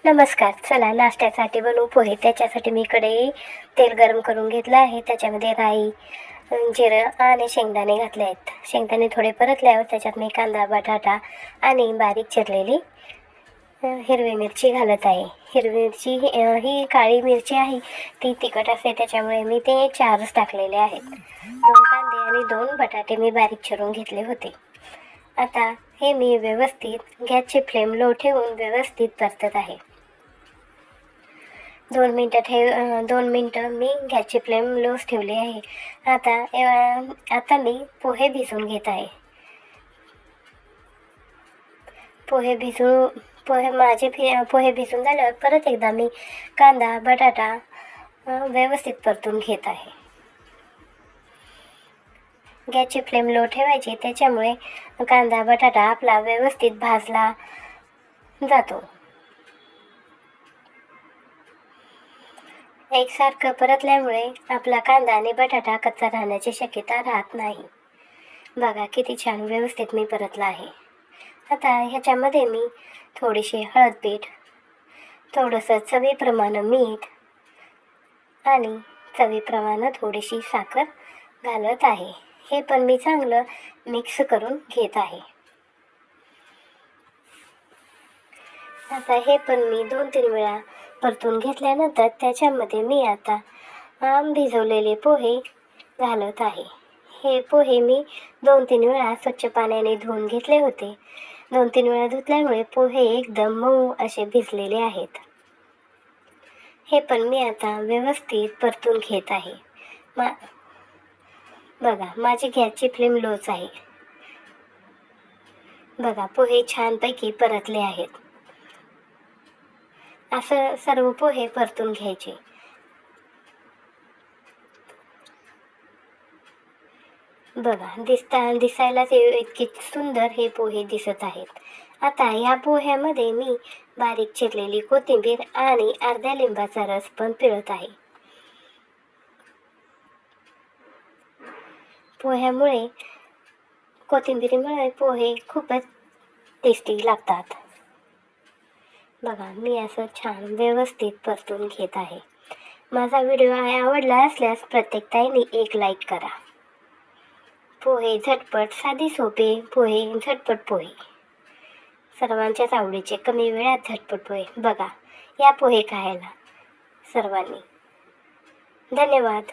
नमस्कार. चला नाश्त्यासाठी बनवू पोहे. त्याच्यासाठी मी कढई तेल गरम करून घेतलं आहे. त्याच्यामध्ये राई, जिरं आणि शेंगदाणे घातले आहेत. शेंगदाणे थोडे परतल्यावर त्याच्यात मी कांदा, बटाटा आणि बारीक चिरलेली हिरवी मिरची घालत आहे. हिरवी मिरची ही काळी मिरची आहे, ती तिखट असते, त्याच्यामुळे मी ते 4च टाकलेले आहेत. 2 कांदे आणि 2 बटाटे मी बारीक चिरून घेतले होते. आता हे मी व्यवस्थित गॅसची फ्लेम लो ठेवून व्यवस्थित परतत आहे. 2 मिनटं मी गॅसची फ्लेम लोच ठेवली आहे. आता मी पोहे भिजवून घेत आहे. पोहे भिजून झाल्यावर परत एकदा मी कांदा, बटाटा व्यवस्थित परतून घेत आहे. गॅसची फ्लेम लो ठेवायची, त्याच्यामुळे कांदा, बटाटा आपला व्यवस्थित भाजला जातो. एकसारखं परतल्यामुळे आपला कांदा आणि बटाटा कच्चा राहण्याची शक्यता राहत नाही. बघा किती छान व्यवस्थित मी परतला आहे. आता ह्याच्यामध्ये मी थोडीशी हळदपीठ, थोडंसं चवीप्रमाणे मीठ आणि चवीप्रमाणे थोडीशी साखर घालत आहे. हे पण मी चांगलं मिक्स करून घेत आहे. आता हे पण मी 2-3 वेळा परतून घेतल्यानंतर त्याच्यामध्ये मी आता भिजवलेले पोहे घालत आहे. हे पोहे मी 2-3 वेळा स्वच्छ पाण्याने धुवून घेतले होते. 2-3 वेळा धुतल्यामुळे पोहे एकदम मऊ असे भिजलेले आहेत. हे पण मी आता व्यवस्थित परतून घेत आहे. बघा माझी गॅसची फ्लेम लोच आहे. बघा पोहे छानपैकी परतले आहेत. असं सर्व पोहे परतून घ्यायचे. बघा दिसायलाच इतके सुंदर हे पोहे दिसत आहेत. आता या पोह्यामध्ये मी बारीक चिरलेली कोथिंबीर आणि अर्ध्या लिंबाचा रस पण पिळत आहे. कोथिंबीरीमुळे पोहे खूपच टेस्टी लागतात. बघा मी असं छान व्यवस्थित परतून घेत आहे. माझा व्हिडिओ आवडला असल्यास प्रत्येक ताईंनी एक लाईक करा. पोहे झटपट, साधी सोपे पोहे, झटपट पोहे, सर्वांच्याच आवडीचे, कमी वेळात झटपट पोहे. बघा या पोहे खायला सर्वांनी. धन्यवाद.